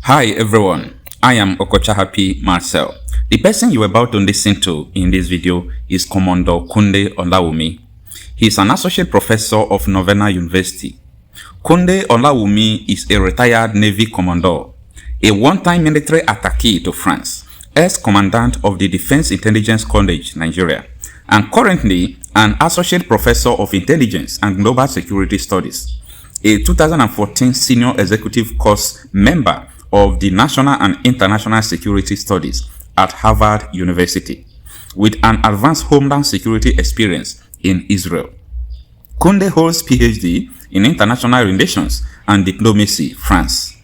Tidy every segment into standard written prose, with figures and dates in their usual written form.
Hi everyone, I am Okocha Happy Marcel. The person you are about to listen to in this video is Commander Kunde Olawumi. He is an associate professor of Novena University. Kunde Olawumi is a retired Navy commander, a one-time military attaché to France, ex-commandant of the Defense Intelligence College, Nigeria, and currently an associate professor of intelligence and global security studies, a 2014 senior executive course member of the National and International Security Studies at Harvard University, with an advanced homeland security experience in Israel. Kunde holds PhD in International Relations and Diplomacy, France,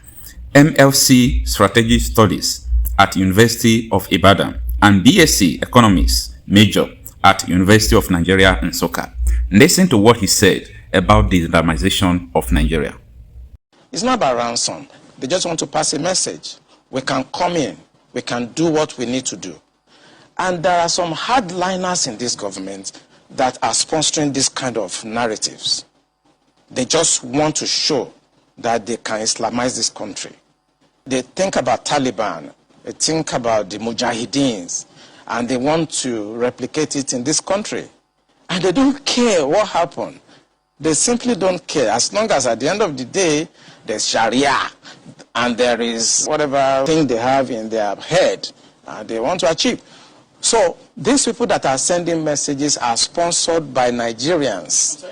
MLC Strategic Studies at University of Ibadan, and BSc Economics major at University of Nigeria in Nsukka. Listen to what he said about the Islamization of Nigeria. It's not about ransom. They just want to pass a message. We can come in. We can do what we need to do. And there are some hardliners in this government that are sponsoring this kind of narratives. They just want to show that they can Islamize this country. They think about Taliban. They think about the Mujahideens. And they want to replicate it in this country. And they don't care what happened. They simply don't care. As long as at the end of the day, there's Sharia and there is whatever thing they have in their head they want to achieve. So these people that are sending messages are sponsored by Nigerians.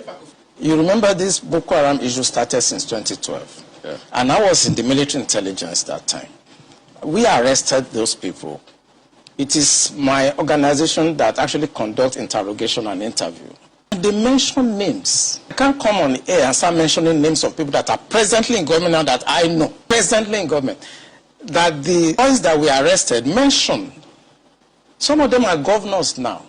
You remember this Boko Haram issue started since 2012. Yeah. And I was in the military intelligence that time. We arrested those people. It is my organization that actually conducts interrogation and interview. They mention names. I can't come on air and start mentioning names of people that are presently in government now that I know. Presently in government. That the boys that we arrested mentioned. Some of them are governors now.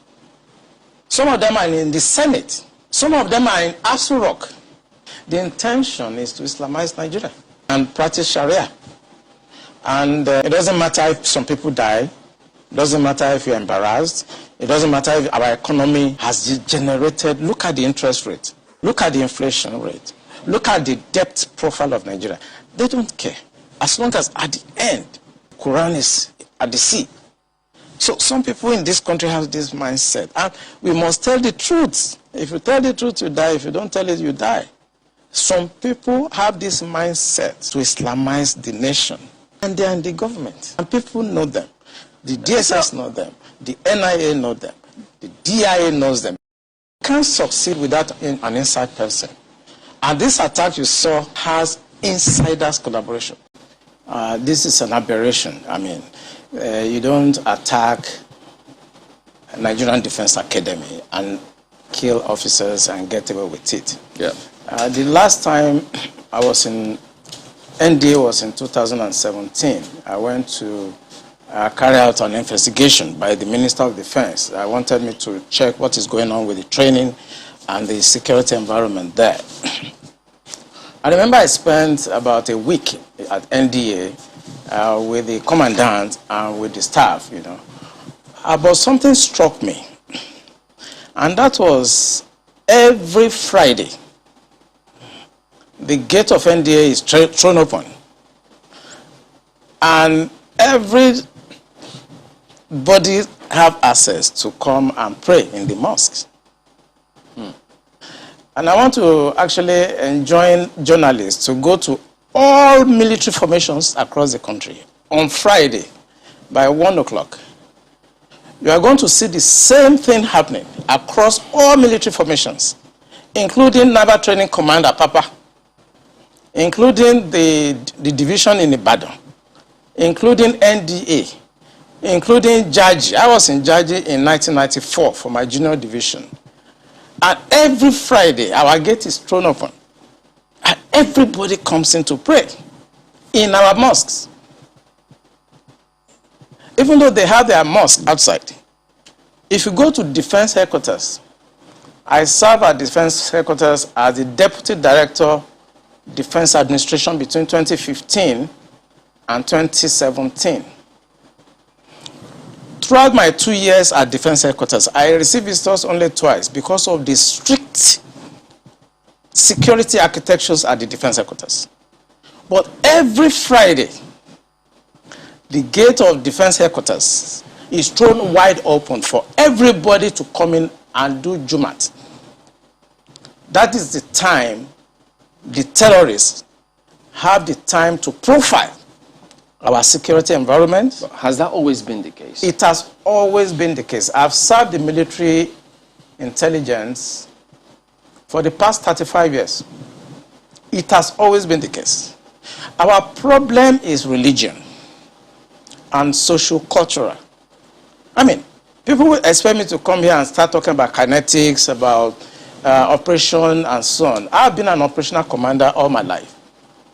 Some of them are in the Senate. Some of them are in Aso Rock. The intention is to Islamize Nigeria and practice Sharia. And it doesn't matter if some people die. It doesn't matter if you're embarrassed. It doesn't matter if our economy has degenerated. Look at the interest rate. Look at the inflation rate. Look at the debt profile of Nigeria. They don't care. As long as at the end, Quran is at the sea. So some people in this country have this mindset. And we must tell the truth. If you tell the truth, you die. If you don't tell it, you die. Some people have this mindset to Islamize the nation. And they are in the government. And people know them. The DSS know them. The NIA know them. The DIA knows them. You can't succeed without an inside person. And this attack you saw has insiders collaboration. This is an aberration. I mean, you don't attack Nigerian Defense Academy and kill officers and get away with it. Yeah. The last time I was in NDA was in 2017. I went to carry out an investigation by the Minister of Defense. I wanted me to check what is going on with the training and the security environment there. I remember I spent about a week at NDA with the commandant and with the staff, you know. But something struck me. And that was every Friday, the gate of NDA is thrown open. And everybody have access to come and pray in the mosques. And I want to actually enjoin journalists to go to all military formations across the country on Friday by 1 o'clock. You are going to see the same thing happening across all military formations, including Naval Training Command at Papa, including the division in Ibadan, including NDA, including Jaji. I was in Jaji in 1994 for my junior division. And every Friday, our gate is thrown open. And everybody comes in to pray in our mosques. Even though they have their mosque outside. If you go to defense headquarters, I serve at defense headquarters as the Deputy Director, Defense Administration between 2015 and 2017. Throughout my 2 years at defense headquarters, I received visitors only twice because of the strict security architectures at the defense headquarters. But every Friday, the gate of defense headquarters is thrown wide open for everybody to come in and do Jumat. That is the time the terrorists have the time to profile our security environment. Has that always been the case? It has always been the case. I've served the military intelligence for the past 35 years. It has always been the case. Our problem is religion and social-cultural. I mean, people will expect me to come here and start talking about kinetics, about operation and so on. I've been an operational commander all my life.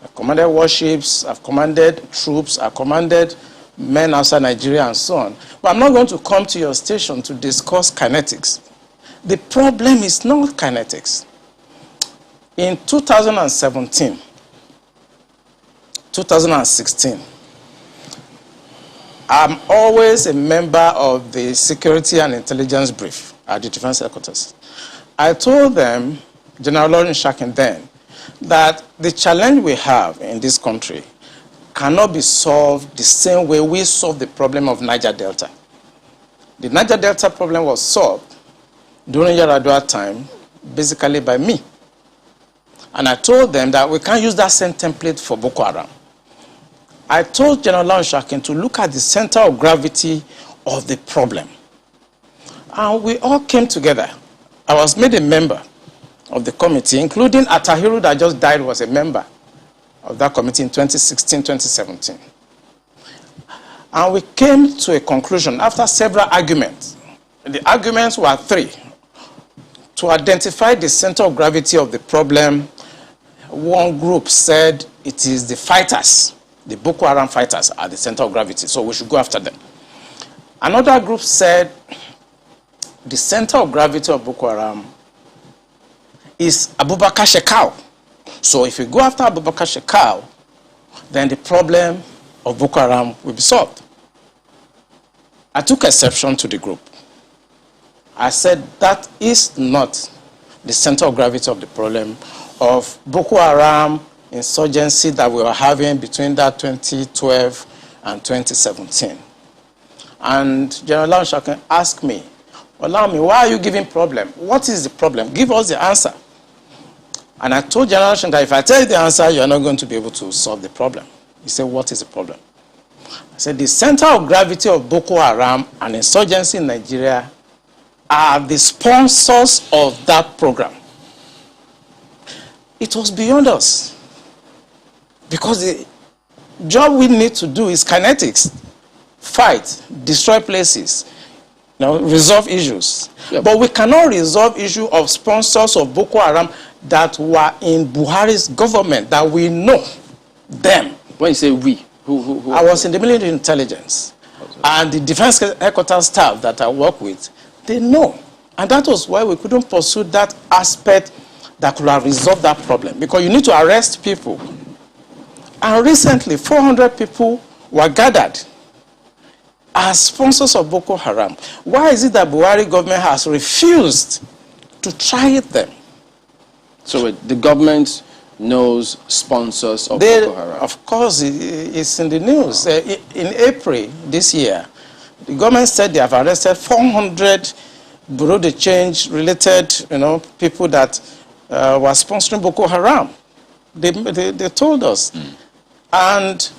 I've commanded warships, I've commanded troops, I've commanded men outside Nigeria and so on. But I'm not going to come to your station to discuss kinetics. The problem is not kinetics. In 2017, 2016, I'm always a member of the Security and Intelligence Brief at the Defense Headquarters. I told them, General Lawrence Shakin then, that the challenge we have in this country cannot be solved the same way we solved the problem of Niger Delta. The Niger Delta problem was solved during Yaradua time, basically by me. And I told them that we can't use that same template for Boko Haram. I told General Lawrence Shakin to look at the center of gravity of the problem. And we all came together. I was made a member of the committee, including Atahiru that just died was a member of that committee in 2016, 2017. And we came to a conclusion after several arguments. The arguments were three. To identify the center of gravity of the problem, one group said it is the fighters, the Boko Haram fighters are the center of gravity, so we should go after them. Another group said the center of gravity of Boko Haram is Abubakar Shekau. So if we go after Abubakar Shekau, then the problem of Boko Haram will be solved. I took exception to the group. I said that is not the center of gravity of the problem of Boko Haram insurgency that we were having between that 2012 and 2017. And General Lawrence Shakin asked me, allow me, why are you giving problem? What is the problem? Give us the answer. And I told General Shakin that if I tell you the answer, you are not going to be able to solve the problem. He said, what is the problem? I said, the center of gravity of Boko Haram and insurgency in Nigeria are the sponsors of that program. It was beyond us. Because the job we need to do is kinetics. Fight, destroy places, resolve issues. Yep. But we cannot resolve issue of sponsors of Boko Haram that were in Buhari's government, that we know them. When you say we, who I was in the military intelligence. And the defense headquarters staff that I work with, they know. And that was why we couldn't pursue that aspect that could have resolved that problem. Because you need to arrest people. And recently, 400 people were gathered as sponsors of Boko Haram. Why is it that Buhari government has refused to try them? So the government knows sponsors of Boko Haram? Of course, it's in the news. In April this year, the government said they have arrested 400 Bureau de Change related people that were sponsoring Boko Haram. They told us. And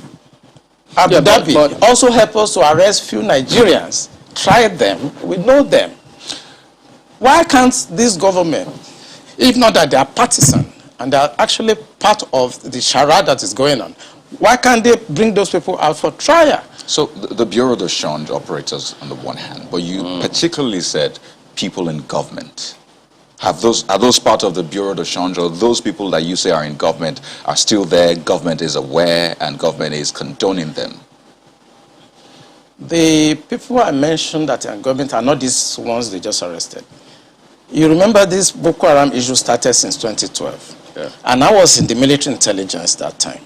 Abu Dhabi also helped us to arrest few Nigerians, tried them, we know them. Why can't this government, if not that they are partisan and they are actually part of the charade that is going on, why can't they bring those people out for trial? So the Bureau de Change operators on the one hand, but you particularly said people in government. Are those part of the Bureau de Change, or those people that you say are in government are still there, government is aware, and government is condoning them? The people I mentioned that are in government are not these ones they just arrested. You remember this Boko Haram issue started since 2012. Yeah. And I was in the military intelligence that time.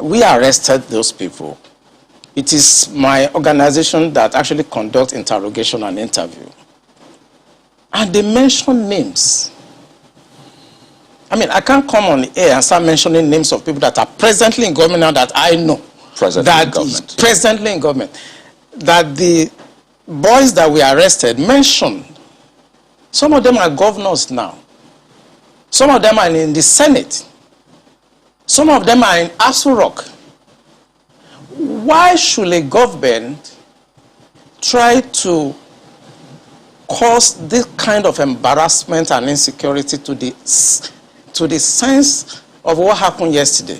We arrested those people. It is my organization that actually conducts interrogation and interview. And they mention names. I mean, I can't come on the air and start mentioning names of people that are presently in government now that I know. presently in government, that the boys that we arrested mentioned, some of them are governors now. Some of them are in the Senate. Some of them are in Aso Rock. Why should a government try to cause this kind of embarrassment and insecurity to the sense of what happened yesterday?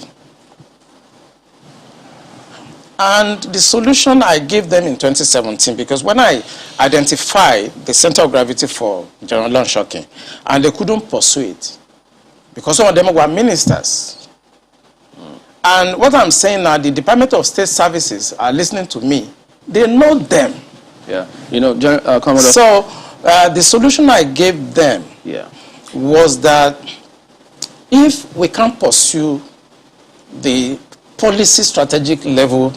And the solution I gave them in 2017, because when I identified the center of gravity for General Lonshokin, and they couldn't pursue it, because some of them were ministers. And what I'm saying now, the Department of State Services are listening to me. They know them. Yeah, you know, Commodore. So the solution I gave them was that if we can't pursue the policy strategic level,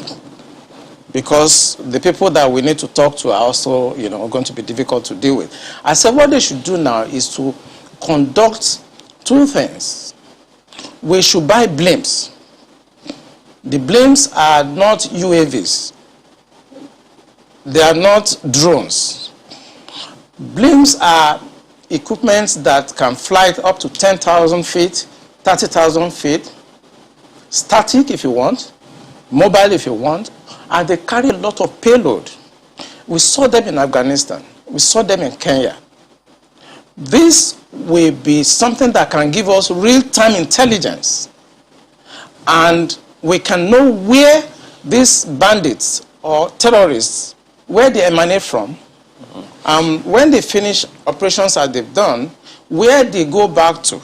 because the people that we need to talk to are also, you know, going to be difficult to deal with. I said what they should do now is to conduct two things. We should buy blimps. The blimps are not UAVs. They are not drones. Blimps are equipment that can fly up to 10,000 feet, 30,000 feet, static if you want, mobile if you want, and they carry a lot of payload. We saw them in Afghanistan. We saw them in Kenya. This will be something that can give us real-time intelligence, and we can know where these bandits or terrorists, where they emanate from, when they finish operations that they've done, where they go back to.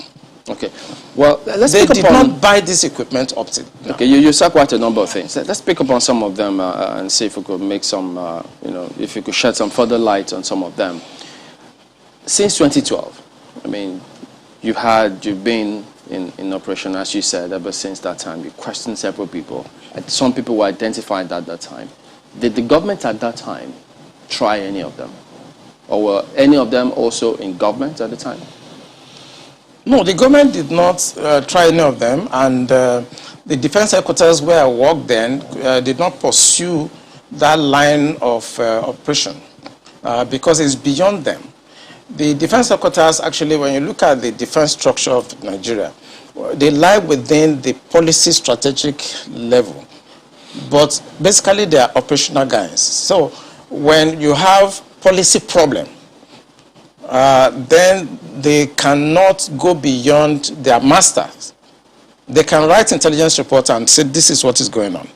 Okay. Well, they did not buy this equipment up to now. Okay, you said quite a number of things. Let's pick up on some of them and see if we could make some, if you could shed some further light on some of them. Since 2012, I mean, you've been in operation, as you said, ever since that time. You questioned several people. Some people were identified at that time. Did the government at that time try any of them? Or were any of them also in government at the time? No, the government did not try any of them, and the defense headquarters where I worked then did not pursue that line of operation because it's beyond them. The defense headquarters, actually, when you look at the defense structure of Nigeria, they lie within the policy strategic level, but basically they are operational guys. So when you have policy problem, then they cannot go beyond their masters. They can write intelligence reports and say this is what is going on.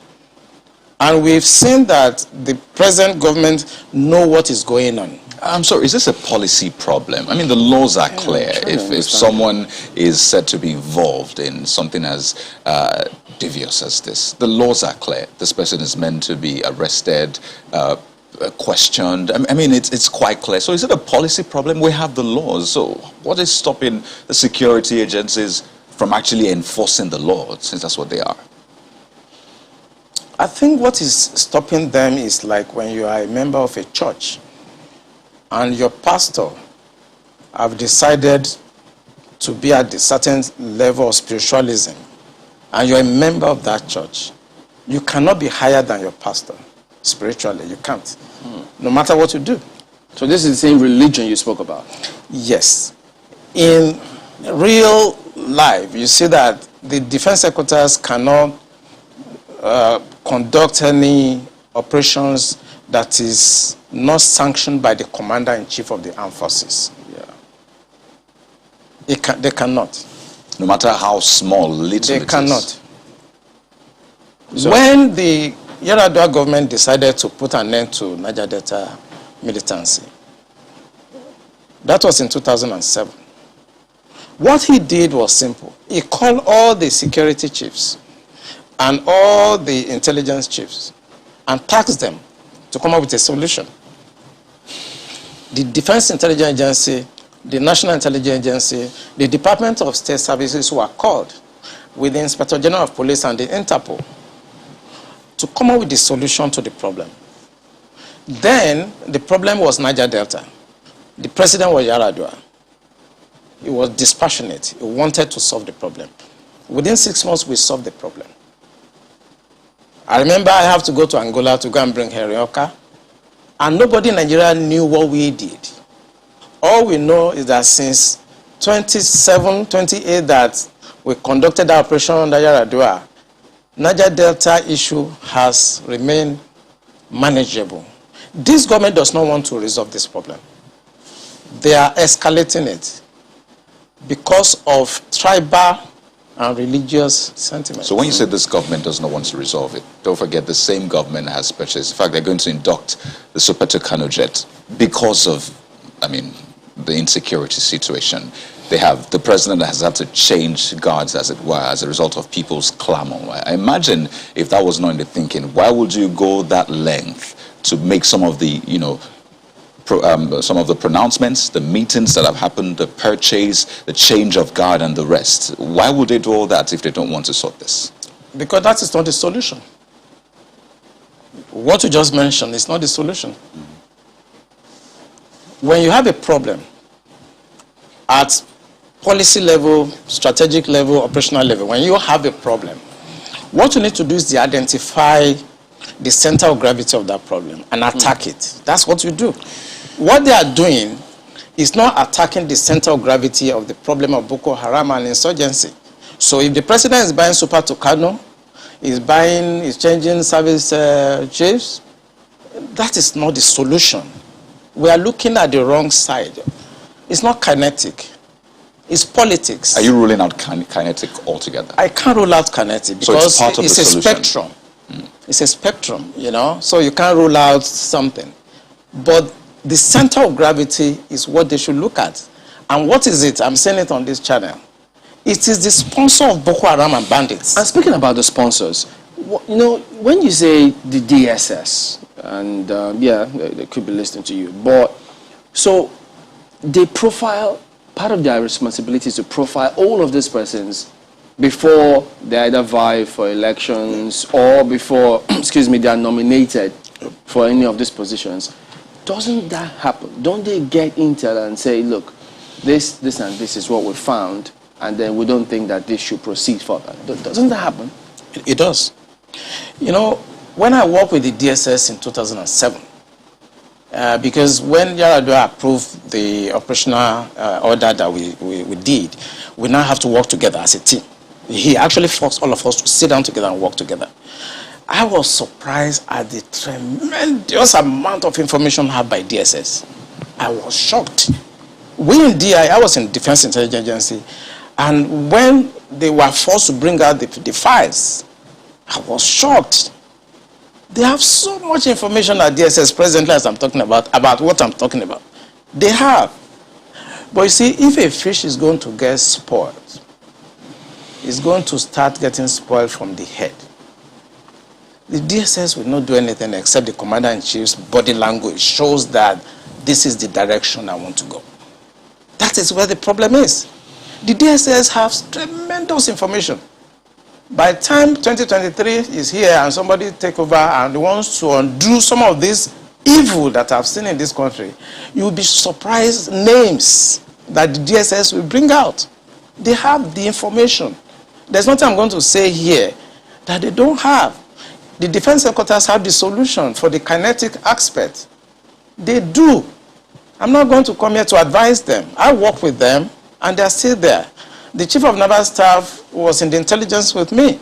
And we've seen that the present government know what is going on. I'm sorry, is this a policy problem? I mean, the laws are clear. If someone is said to be involved in something as devious as this, the laws are clear. This person is meant to be arrested, questioned. I mean, it's quite clear. So is it a policy problem? We have the laws. So what is stopping the security agencies from actually enforcing the law, since that's what they are? I think what is stopping them is like when you are a member of a church and your pastor have decided to be at a certain level of spiritualism, and you're a member of that church, you cannot be higher than your pastor spiritually. You can't, no matter what you do. So this is the same religion you spoke about? Yes. In real life, you see that the defense headquarters cannot conduct any operations that is not sanctioned by the commander-in-chief of the armed forces. Yeah. They cannot. No matter how small, little they cannot. So when the Yar'Adua government decided to put an end to Niger Delta militancy, that was in 2007. What he did was simple. He called all the security chiefs and all the intelligence chiefs and tasked them to come up with a solution. The Defense Intelligence Agency, the National Intelligence Agency, the Department of State Services were called with the Inspector General of Police and the Interpol to come up with the solution to the problem. Then the problem was Niger Delta. The president was Yar'Adua. He was dispassionate. He wanted to solve the problem. Within 6 months, we solved the problem. I remember I have to go to Angola to go and bring Herioka, and nobody in Nigeria knew what we did. All we know is that since 27, 28 that we conducted our operation under Yaradua, Niger Delta issue has remained manageable. This government does not want to resolve this problem. They are escalating it because of tribal and religious sentiments. So when you say this government does not want to resolve it, don't forget the same government has purchased. In fact, they're going to induct the Kanu jet because of, I mean, the insecurity situation. They have, the president has had to change guards, as it were, as a result of people's clamor. I imagine if that was not in the thinking, why would you go that length to make some of the, you know, some of the pronouncements, the meetings that have happened, the purchase, the change of guard and the rest? Why would they do all that if they don't want to sort this? Because that is not the solution. What you just mentioned is not the solution. When you have a problem at policy level, strategic level, operational level, when you have a problem, what you need to do is to identify the center of gravity of that problem and attack it. That's what you do. What they are doing is not attacking the center of gravity of the problem of Boko Haram and insurgency. So if the president is buying Super Tucano, is changing service chiefs, that is not the solution. We are looking at the wrong side. It's not kinetic. It's politics. Are you ruling out kinetic altogether? I can't rule out kinetic because so it's a spectrum. It's a spectrum, you know, so you can't rule out something. But the center of gravity is what they should look at. And what is it? I'm saying it on this channel. It is the sponsor of Boko Haram and bandits. And speaking about the sponsors, you know, when you say the DSS, and yeah, they could be listening to you, but so they profile, part of their responsibility is to profile all of these persons before they either vie for elections or before, excuse me, they are nominated for any of these positions. Doesn't that happen? Don't they get intel and say, look, this and this is what we found, and then we don't think that this should proceed further? Doesn't that happen? It does. You know, when I worked with the DSS in 2007, because when Yaradua approved the operational order that we did, we now have to work together as a team. He actually forced all of us to sit down together and work together. I was surprised at the tremendous amount of information had by DSS. I was shocked. We in DI, I was in Defense Intelligence Agency, and when they were forced to bring out the files, I was shocked. They have so much information at DSS presently as I'm talking about what I'm talking about. They have. But you see, if a fish is going to get spoiled, it's going to start getting spoiled from the head. The DSS will not do anything except the commander-in-chief's body language shows that this is the direction I want to go. That is where the problem is. The DSS has tremendous information. By the time 2023 is here and somebody take over and wants to undo some of this evil that I've seen in this country, you'll be surprised names that the DSS will bring out. They have the information. There's nothing I'm going to say here that they don't have. The defense headquarters have the solution for the kinetic aspect. They do. I'm not going to come here to advise them. I work with them and they're still there. The chief of naval staff was in the intelligence with me.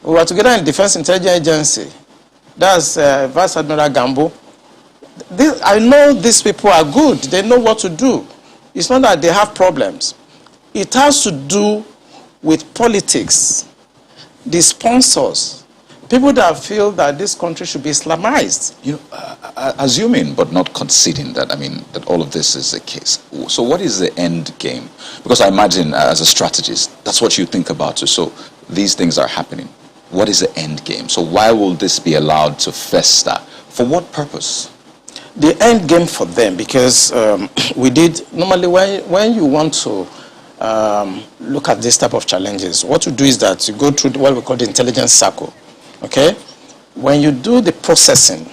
We were together in Defense Intelligence Agency. That's Vice Admiral Gambo. I know these people are good. They know what to do. It's not that they have problems. It has to do with politics, the sponsors, people that feel that this country should be Islamized. You know, assuming but not conceding that, I mean, that all of this is the case. So what is the end game? Because I imagine as a strategist, that's what you think about too. So these things are happening. What is the end game? So why will this be allowed to fester? For what purpose? The end game for them, because we did, normally when you want to look at this type of challenges, what you do is that you go through what we call the intelligence circle. Okay? When you do the processing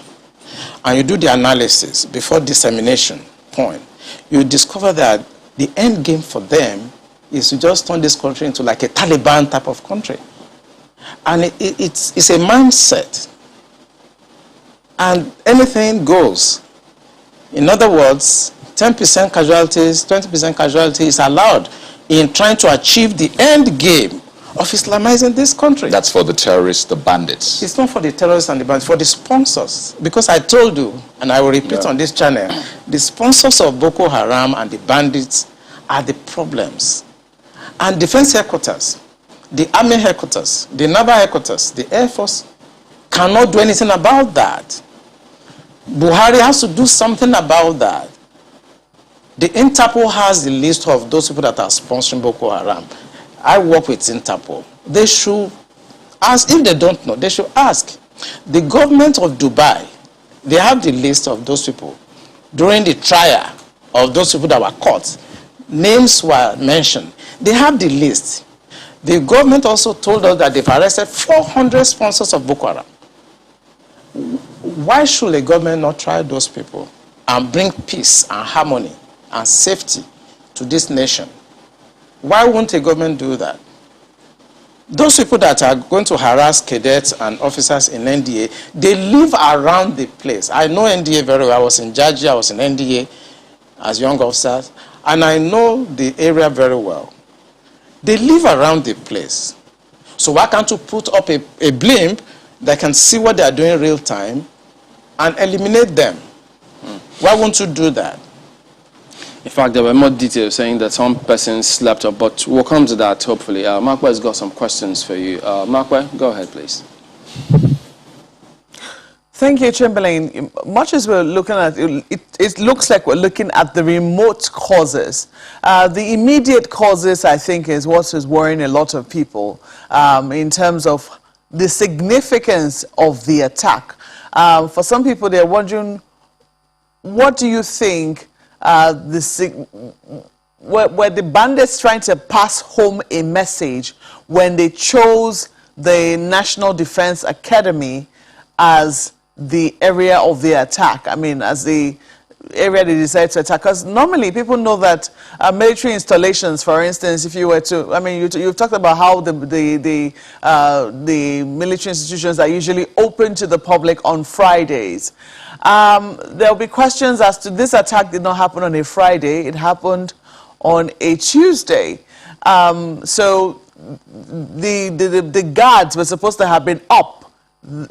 and you do the analysis before dissemination point, you discover that the end game for them is to just turn this country into like a Taliban type of country. And it's a mindset. And anything goes. In other words, 10% casualties, 20% casualties is allowed in trying to achieve the end game of Islamizing this country. That's for the terrorists, the bandits. It's not for the terrorists and the bandits, for the sponsors. Because I told you, and I will repeat on this channel, the sponsors of Boko Haram and the bandits are the problems. And defense headquarters, the army headquarters, the naval headquarters, the air force cannot do anything about that. Buhari has to do something about that. The Interpol has the list of those people that are sponsoring Boko Haram. I work with Interpol. They should ask, if they don't know, they should ask. The government of Dubai, they have the list of those people. During the trial of those people that were caught, names were mentioned. They have the list. The government also told us that they've arrested 400 sponsors of Boko Haram. Why should a government not try those people and bring peace and harmony and safety to this nation? Why won't a government do that? Those people that are going to harass cadets and officers in NDA, they live around the place. I know NDA very well. I was in Georgia, I was in NDA as young officers, and I know the area very well. They live around the place. So why can't you put up a blimp that can see what they are doing in real time and eliminate them? Why won't you do that? In fact, there were more details saying that some persons slept up, but we'll come to that hopefully. Markwa has got some questions for you. Markwa, go ahead, please. Thank you, Chamberlain. Much as we're looking at, it looks like we're looking at the remote causes. The immediate causes, I think, is what is worrying a lot of people in terms of the significance of the attack. For some people, they're wondering, what do you think were the bandits trying to pass home a message when they chose the National Defense Academy as the area of the attack? I mean, as the area they decided to attack. Because normally people know that military installations, for instance, if you were to, I mean, you've talked about how the military institutions are usually open to the public on Fridays. There'll be questions as to this attack did not happen on a Friday. It happened on a Tuesday. So the guards were supposed to have been up.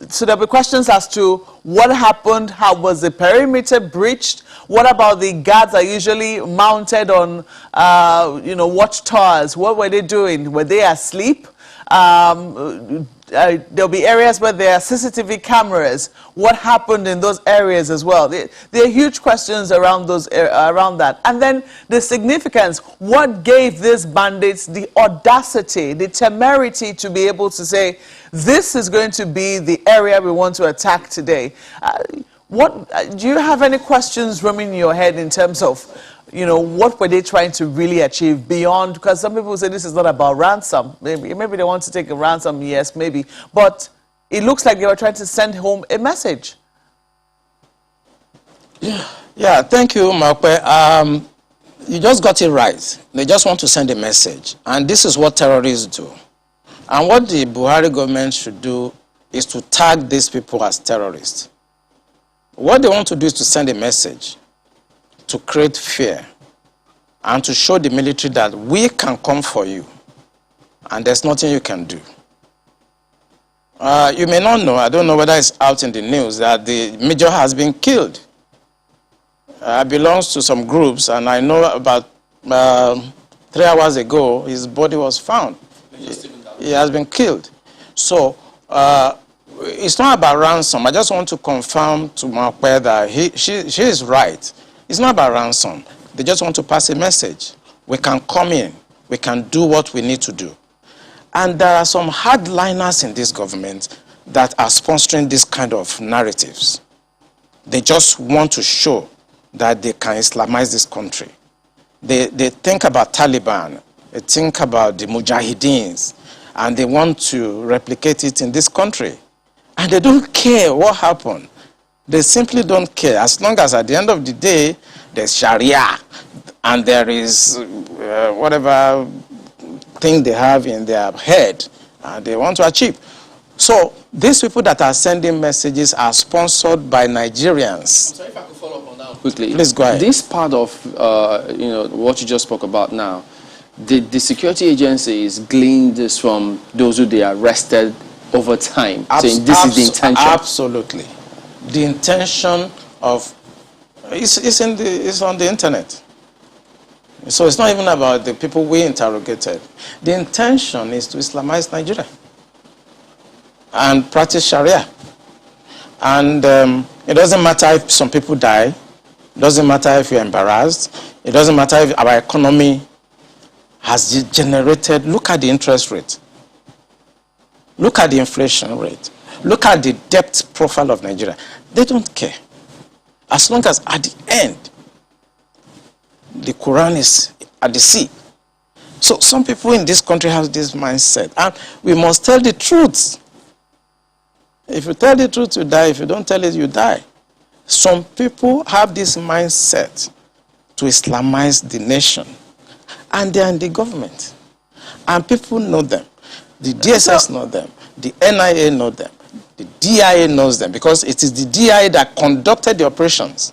So there'll be questions as to what happened, how was the perimeter breached, what about the guards are usually mounted on, watchtowers, what were they doing, were they asleep? There'll be areas where there are CCTV cameras, what happened in those areas as well. There are huge questions around that. And then the significance, what gave these bandits the audacity, the temerity to be able to say, this is going to be the area we want to attack today. Do you have any questions roaming in your head in terms of, what were they trying to really achieve beyond? Because some people say this is not about ransom. Maybe they want to take a ransom, yes, maybe. But it looks like they were trying to send home a message. Yeah, thank you, Markwe. You just got it right. They just want to send a message. And this is what terrorists do. And what the Buhari government should do is to tag these people as terrorists. What they want to do is to send a message to create fear and to show the military that we can come for you and there's nothing you can do. You may not know, I don't know whether it's out in the news, that the major has been killed. Belongs to some groups, and I know about 3 hours ago his body was found. He has been killed. So it's not about ransom. I just want to confirm to Markwe that she is right. It's not about ransom. They just want to pass a message. We can come in. We can do what we need to do. And there are some hardliners in this government that are sponsoring this kind of narratives. They just want to show that they can Islamize this country. They think about Taliban. They think about the Mujahideens. And they want to replicate it in this country. And they don't care what happened. They simply don't care. As long as at the end of the day, there's Sharia and there is whatever thing they have in their head they want to achieve. So these people that are sending messages are sponsored by Nigerians. So if I could follow up on that quickly. Please go ahead. This part of what you just spoke about now, the security agencies gleaned this from those who they arrested over time, saying this is the intention. Absolutely. The intention of it's on the internet. So it's not even about the people we interrogated. The intention is to Islamize Nigeria and practice Sharia. And it doesn't matter if some people die. It doesn't matter if you're embarrassed. It doesn't matter if our economy has generated. Look at the interest rate. Look at the inflation rate. Look at the debt profile of Nigeria. They don't care. As long as at the end, the Quran is at the sea. So some people in this country have this mindset. And we must tell the truth. If you tell the truth, you die. If you don't tell it, you die. Some people have this mindset to Islamize the nation. And they are in the government. And people know them. The DSS know them. The NIA know them. The DIA knows them. Because it is the DIA that conducted the operations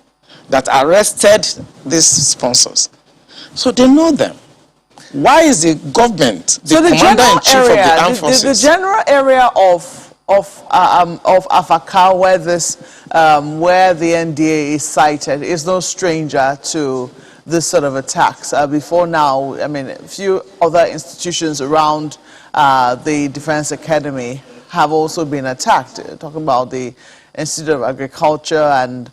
that arrested these sponsors. So they know them. Why is the government, the commander-in-chief of the armed forces? The general area of Afaka, where where the NDA is cited, is no stranger to this sort of attacks. Before now, I mean, a few other institutions around the Defense Academy have also been attacked. Talking about the Institute of Agriculture and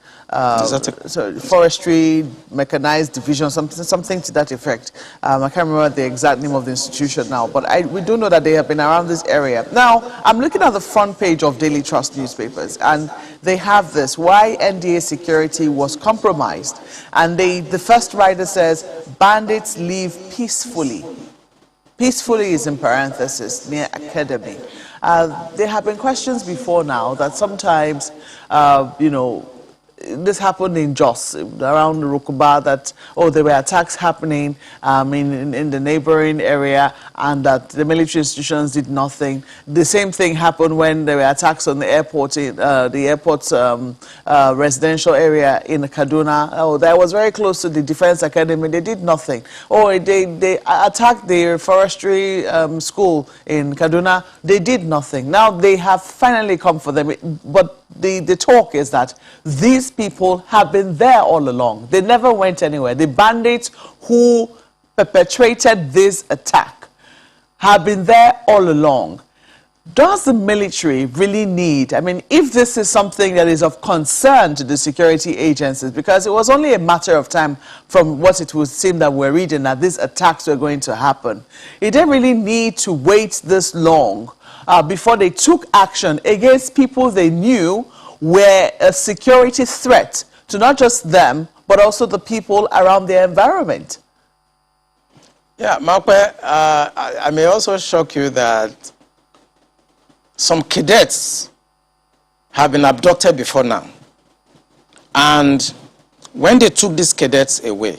Forestry, Mechanized Division, something to that effect. I can't remember the exact name of the institution now, but we do know that they have been around this area. Now, I'm looking at the front page of Daily Trust newspapers, and they have this, why NDA security was compromised. And the first writer says, bandits leave peacefully. Peacefully is in parenthesis, near academy. There have been questions before now that sometimes, this happened in Jos, around Rukuba, that, there were attacks happening in the neighboring area, and that the military institutions did nothing. The same thing happened when there were attacks on the airport, the airport's residential area in Kaduna. That was very close to the Defense Academy. They did nothing. They attacked the forestry school in Kaduna. They did nothing. Now they have finally come for them. But the talk is that these people have been there all along. They never went anywhere. The bandits who perpetrated this attack have been there all along. Does the military really need, I mean, if this is something that is of concern to the security agencies, because it was only a matter of time from what it would seem that we're reading that these attacks were going to happen, it didn't really need to wait this long before they took action against people they knew were a security threat to not just them, but also the people around their environment. Yeah, Makwe, I may also shock you that some cadets have been abducted before now. And when they took these cadets away,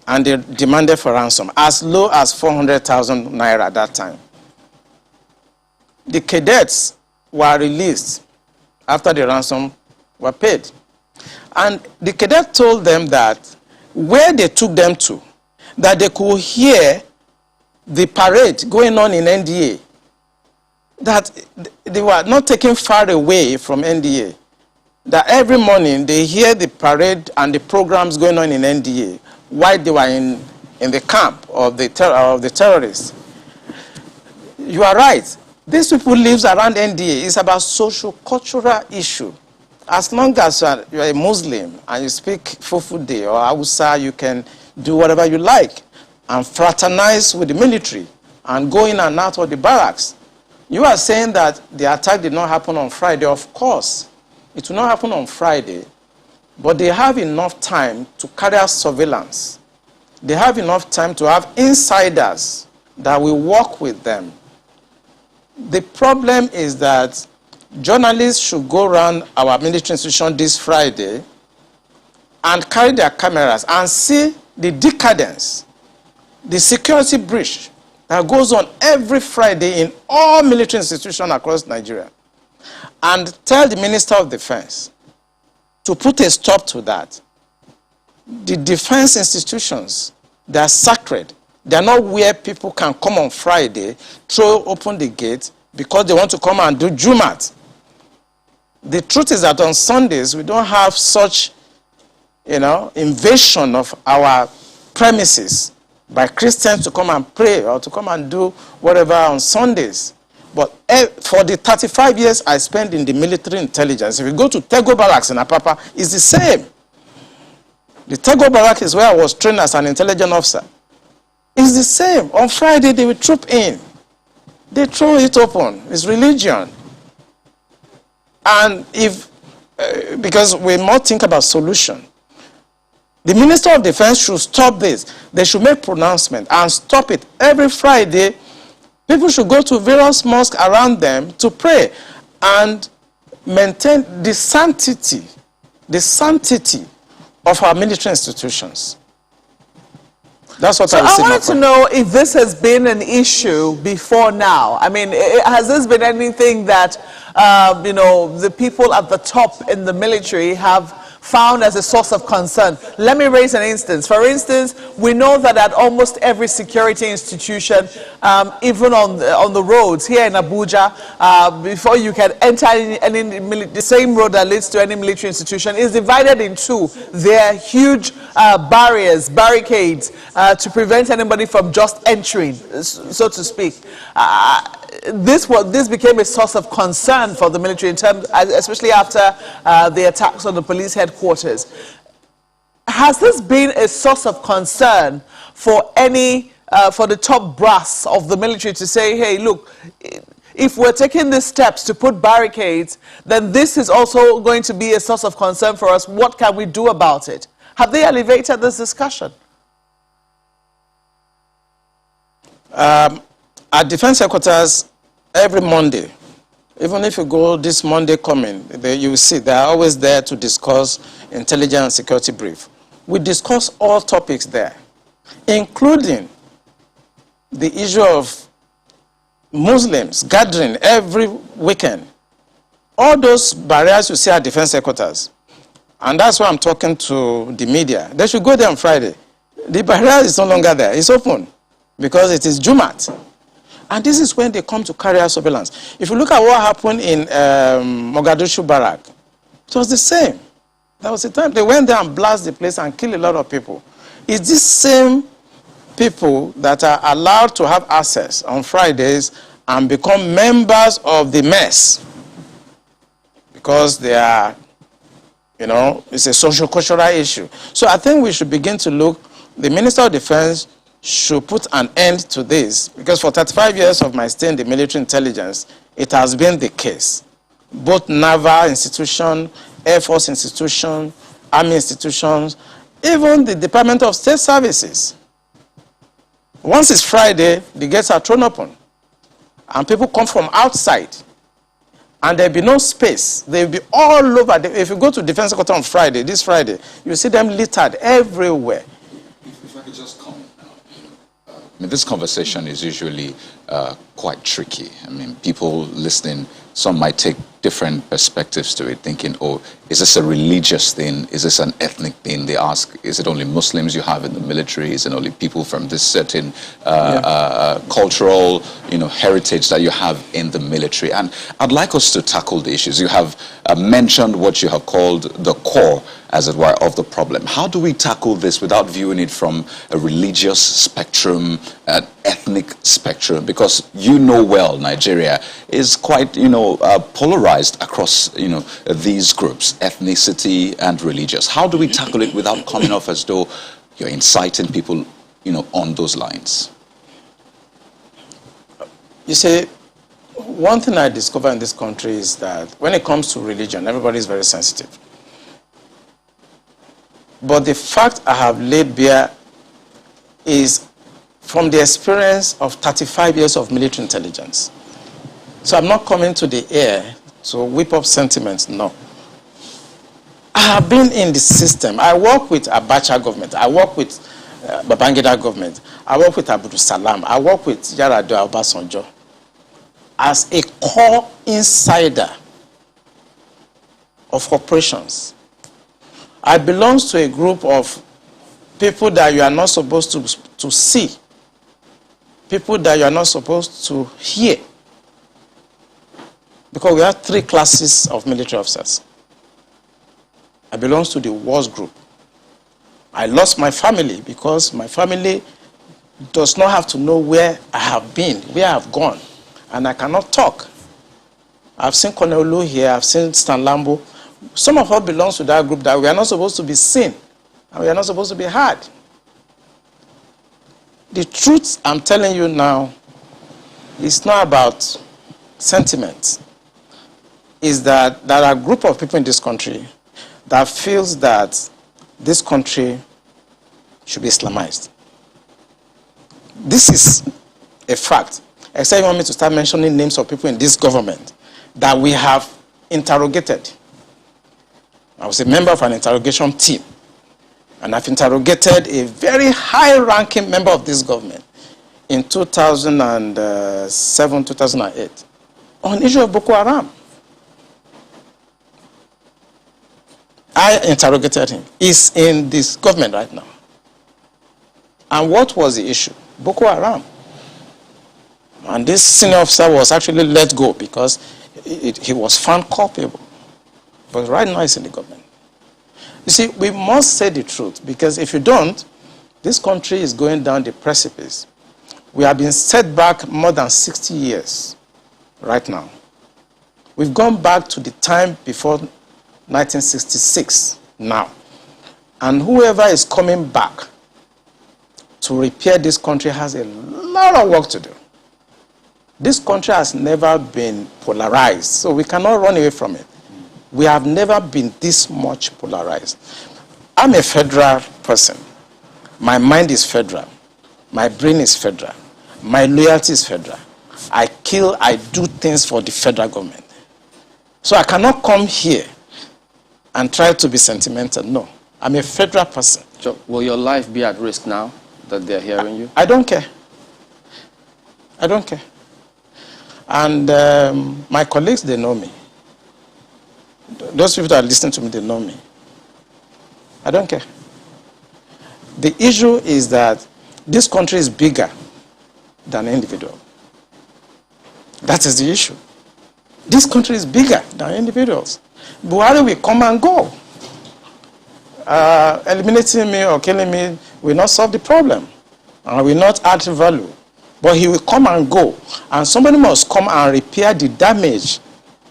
and they demanded for ransom, as low as 400,000 naira at that time, the cadets were released after the ransom were paid. And the cadet told them that where they took them to, that they could hear the parade going on in NDA, that they were not taken far away from NDA, that every morning they hear the parade and the programs going on in NDA while they were in the camp of the terrorists. You are right. These people live around NDA. It's about social-cultural issue. As long as you are a Muslim and you speak Fufude or Hausa, you can do whatever you like and fraternize with the military and go in and out of the barracks. You are saying that the attack did not happen on Friday. Of course, it will not happen on Friday, but they have enough time to carry out surveillance. They have enough time to have insiders that will work with them. The problem is that journalists should go around our military institution this Friday and carry their cameras and see the decadence, the security breach that goes on every Friday in all military institutions across Nigeria, and tell the Minister of Defense to put a stop to that. The defense institutions, they are sacred. They are not where people can come on Friday, throw open the gate because they want to come and do Jumat. The truth is that on Sundays, we don't have such, invasion of our premises by Christians to come and pray or to come and do whatever on Sundays. But for the 35 years I spent in the military intelligence, if you go to Tego Barracks in Apapa, it's the same. The Tego Barracks is where I was trained as an intelligence officer. It's the same. On Friday, they will troop in. They throw it open. It's religion. And because we must think about solution. The Minister of Defense should stop this. They should make pronouncement and stop it. Every Friday, people should go to various mosques around them to pray and maintain the sanctity of our military institutions. That's what I wanted to know if this has been an issue before now. I mean, has this been anything that, the people at the top in the military have found as a source of concern? Let me raise an instance. For instance, we know that at almost every security institution, even on the roads here in Abuja, before you can enter the same road that leads to any military institution is divided in two. There are huge barricades to prevent anybody from just entering, so to speak. This became a source of concern for the military, in terms, especially after the attacks on the police headquarters. Has this been a source of concern for for the top brass of the military to say, hey, look, if we're taking these steps to put barricades, then this is also going to be a source of concern for us. What can we do about it? Have they elevated this discussion? At defense headquarters, every Monday, even if you go this Monday coming, you will see they are always there to discuss intelligence and security brief. We discuss all topics there, including the issue of Muslims gathering every weekend. All those barriers you see at defense headquarters. And that's why I'm talking to the media. They should go there on Friday. The barrier is no longer there. It's open because it is Jumat. And this is when they come to carry out surveillance. If you look at what happened in Mogadishu Barrack, it was the same. There was a time they went there and blasted the place and killed a lot of people. It's these same people that are allowed to have access on Fridays and become members of the mess because they are, it's a social-cultural issue. So I think we should begin to look, the Minister of Defense should put an end to this, because for 35 years of my stay in the military intelligence, it has been the case. Both naval institutions, Air Force institutions, Army institutions, even the Department of State Services. Once it's Friday, the gates are thrown open, and people come from outside, and there'll be no space. They'll be all over. If you go to Defense Headquarters on Friday, this Friday, you see them littered everywhere. If I could just comment now. This conversation is usually quite tricky. People listening, some might take different perspectives to it, thinking, oh, is this a religious thing? Is this an ethnic thing? They ask, is it only Muslims you have in the military? Is it only people from this certain cultural, heritage that you have in the military? And I'd like us to tackle the issues. You have mentioned what you have called the core, as it were, of the problem. How do we tackle this without viewing it from a religious spectrum, an ethnic spectrum? Because well, Nigeria is quite, polarized across, these groups, ethnicity and religious. How do we tackle it without coming off as though you're inciting people, on those lines? You see, one thing I discovered in this country is that when it comes to religion, everybody is very sensitive. But the fact I have laid bare is from the experience of 35 years of military intelligence. So I'm not coming to the air to whip up sentiments, no. I have been in the system. I work with Abacha government. I work with Babangida government. I work with Abdul Salam. I work with Yar'Adua Obasanjo as a core insider of operations. I belong to a group of people that you are not supposed to see, people that you are not supposed to hear, because we have 3 classes of military officers. I belong to the wars group. I lost my family because my family does not have to know where I have been, where I have gone, and I cannot talk. I've seen Colonel Lu here, I've seen Stan Lambo. Some of us belong to that group that we are not supposed to be seen, and we are not supposed to be heard. The truth I'm telling you now is not about sentiment. Is that there are a group of people in this country that feels that this country should be Islamized. This is a fact. Except you want me to start mentioning names of people in this government that we have interrogated. I was a member of an interrogation team, and I've interrogated a very high-ranking member of this government in 2007, 2008 on the issue of Boko Haram. I interrogated him. He's in this government right now. And what was the issue? Boko Haram. And this senior officer was actually let go because he was found culpable. But right now he's in the government. You see, we must say the truth, because if you don't, this country is going down the precipice. We have been set back more than 60 years right now. We've gone back to the time before 1966 now. And whoever is coming back to repair this country has a lot of work to do. This country has never been polarized, so we cannot run away from it. We have never been this much polarized. I'm a federal person. My mind is federal. My brain is federal. My loyalty is federal. I do things for the federal government. So I cannot come here and try to be sentimental. No, I'm a federal person. So will your life be at risk now that they're hearing you? I don't care. I don't care. And my colleagues, they know me. Those people that are listening to me, they know me. I don't care. The issue is that this country is bigger than an individual. That is the issue. This country is bigger than individuals. Buhari will come and go. Eliminating me or killing me will not solve the problem and will not add value. But he will come and go. And somebody must come and repair the damage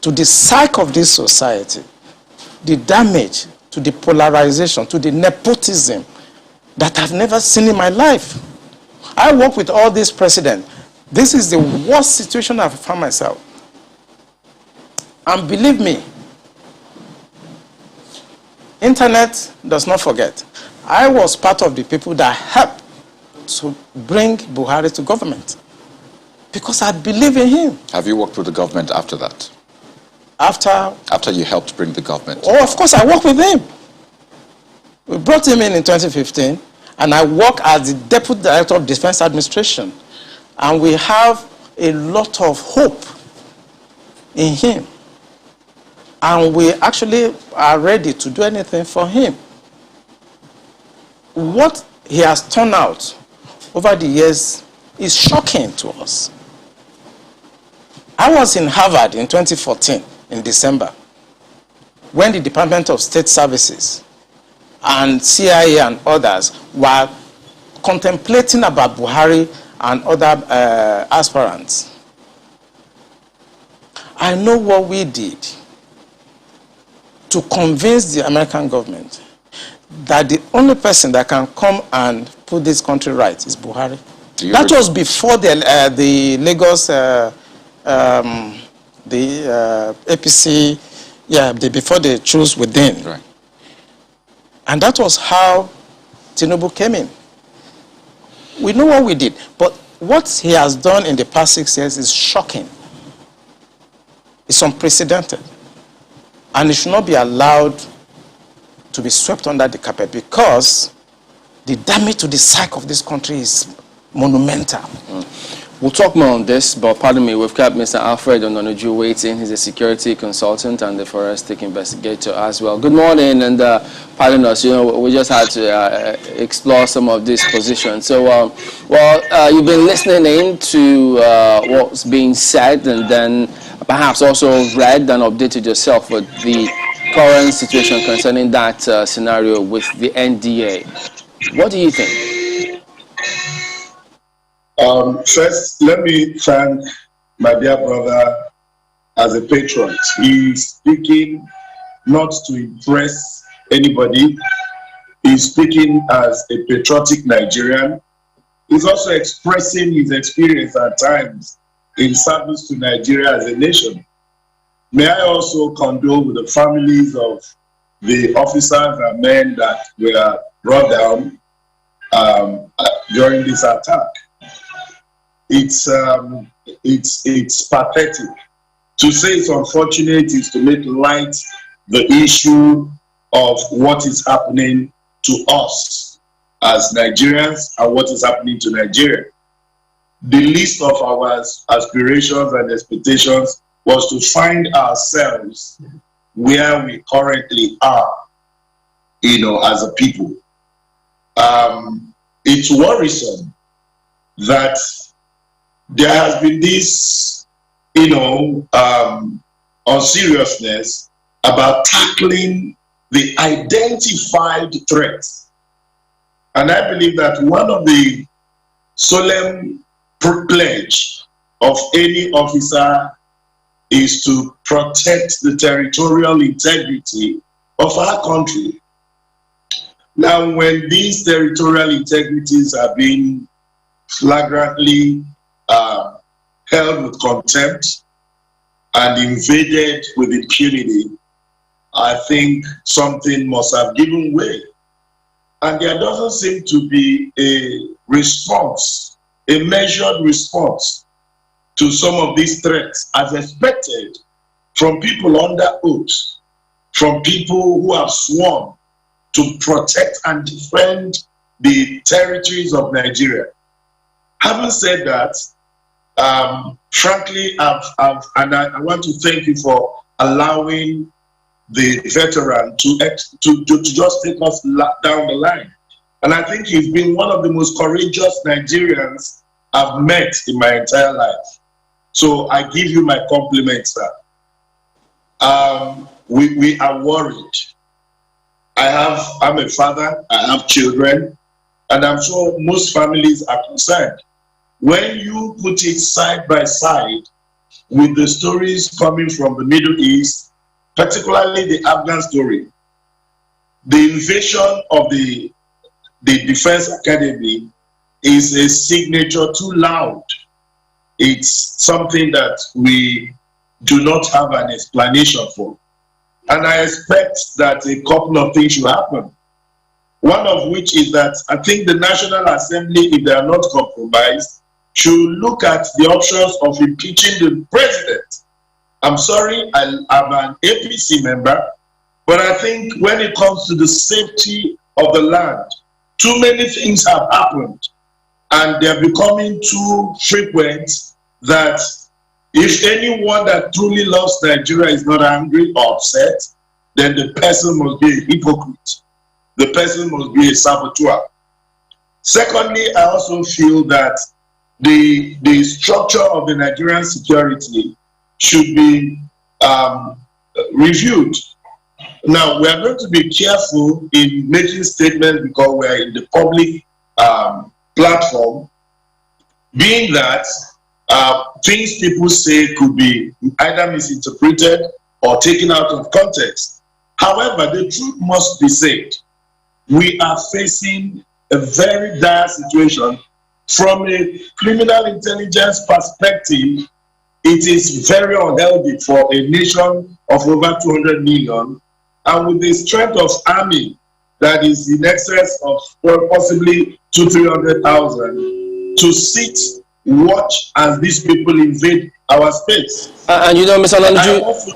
to the psyche of this society, the damage to the polarization, to the nepotism that I've never seen in my life. I work with all these presidents. This is the worst situation I've found myself. And believe me, internet does not forget. I was part of the people that helped to bring Buhari to government because I believe in him. Have you worked with the government after that? After you helped bring the government? Oh, of course, I worked with him. We brought him in 2015, and I work as the Deputy Director of Defense Administration. And we have a lot of hope in him. And we actually are ready to do anything for him. What he has turned out over the years is shocking to us. I was in Harvard in 2014, in December, when the Department of State Services and CIA and others were contemplating about Buhari and other aspirants. I know what we did to convince the American government that the only person that can come and put this country right is Buhari. That was before the Lagos, APC, before they chose within. Right. And that was how Tinubu came in. We know what we did, but what he has done in the past 6 years is shocking. It's unprecedented. And it should not be allowed to be swept under the carpet, because The damage to the psyche of this country is monumental. We'll talk more on this, but pardon me, we've kept Mr. Alfred Ononuju waiting. He's a security consultant and the forensic investigator as well. Good morning, and pardon us, we just had to explore some of these positions. So, you've been listening in to what's being said, and then perhaps also read and updated yourself with the current situation concerning that scenario with the NDA. What do you think? First, let me thank my dear brother as a patriot. He's speaking not to impress anybody. He's speaking as a patriotic Nigerian. He's also expressing his experience at times in service to Nigeria as a nation. May I also condole with the families of the officers and men that were brought down during this attack. It's pathetic. To say it's unfortunate is to make light the issue of what is happening to us as Nigerians and what is happening to Nigeria. The least of our aspirations and expectations was to find ourselves where we currently are, as a people. It's worrisome that there has been this, unseriousness about tackling the identified threats. And I believe that one of the solemn pledge of any officer is to protect the territorial integrity of our country. Now, when these territorial integrities are being flagrantly held with contempt and invaded with impunity, I think something must have given way. And there doesn't seem to be a response, a measured response to some of these threats as expected from people under oath, from people who have sworn to protect and defend the territories of Nigeria. Having said that, frankly, I want to thank you for allowing the veteran to just take us down the line. And I think he's been one of the most courageous Nigerians I've met in my entire life. So I give you my compliments, sir. We are worried. I'm a father, I have children, and I'm sure most families are concerned. When you put it side by side with the stories coming from the Middle East, particularly the Afghan story, the invasion of the Defense Academy is a signature too loud. It's something that we do not have an explanation for. And I expect that a couple of things should happen. One of which is that I think the National Assembly, if they are not compromised, should look at the options of impeaching the president. I'm sorry, I'm an APC member, but I think when it comes to the safety of the land, too many things have happened, and they're becoming too frequent that if anyone that truly loves Nigeria is not angry or upset, then the person must be a hypocrite. The person must be a saboteur. Secondly, I also feel that the structure of the Nigerian security should be reviewed. Now, we are going to be careful in making statements because we are in the public platform, being that things people say could be either misinterpreted or taken out of context. However, the truth must be said. We are facing a very dire situation. From a criminal intelligence perspective, it is very unhealthy for a nation of over 200 million, and with the strength of army that is in excess of possibly 200,000-300,000, to sit, watch as these people invade our space. And Mr. Ononuju,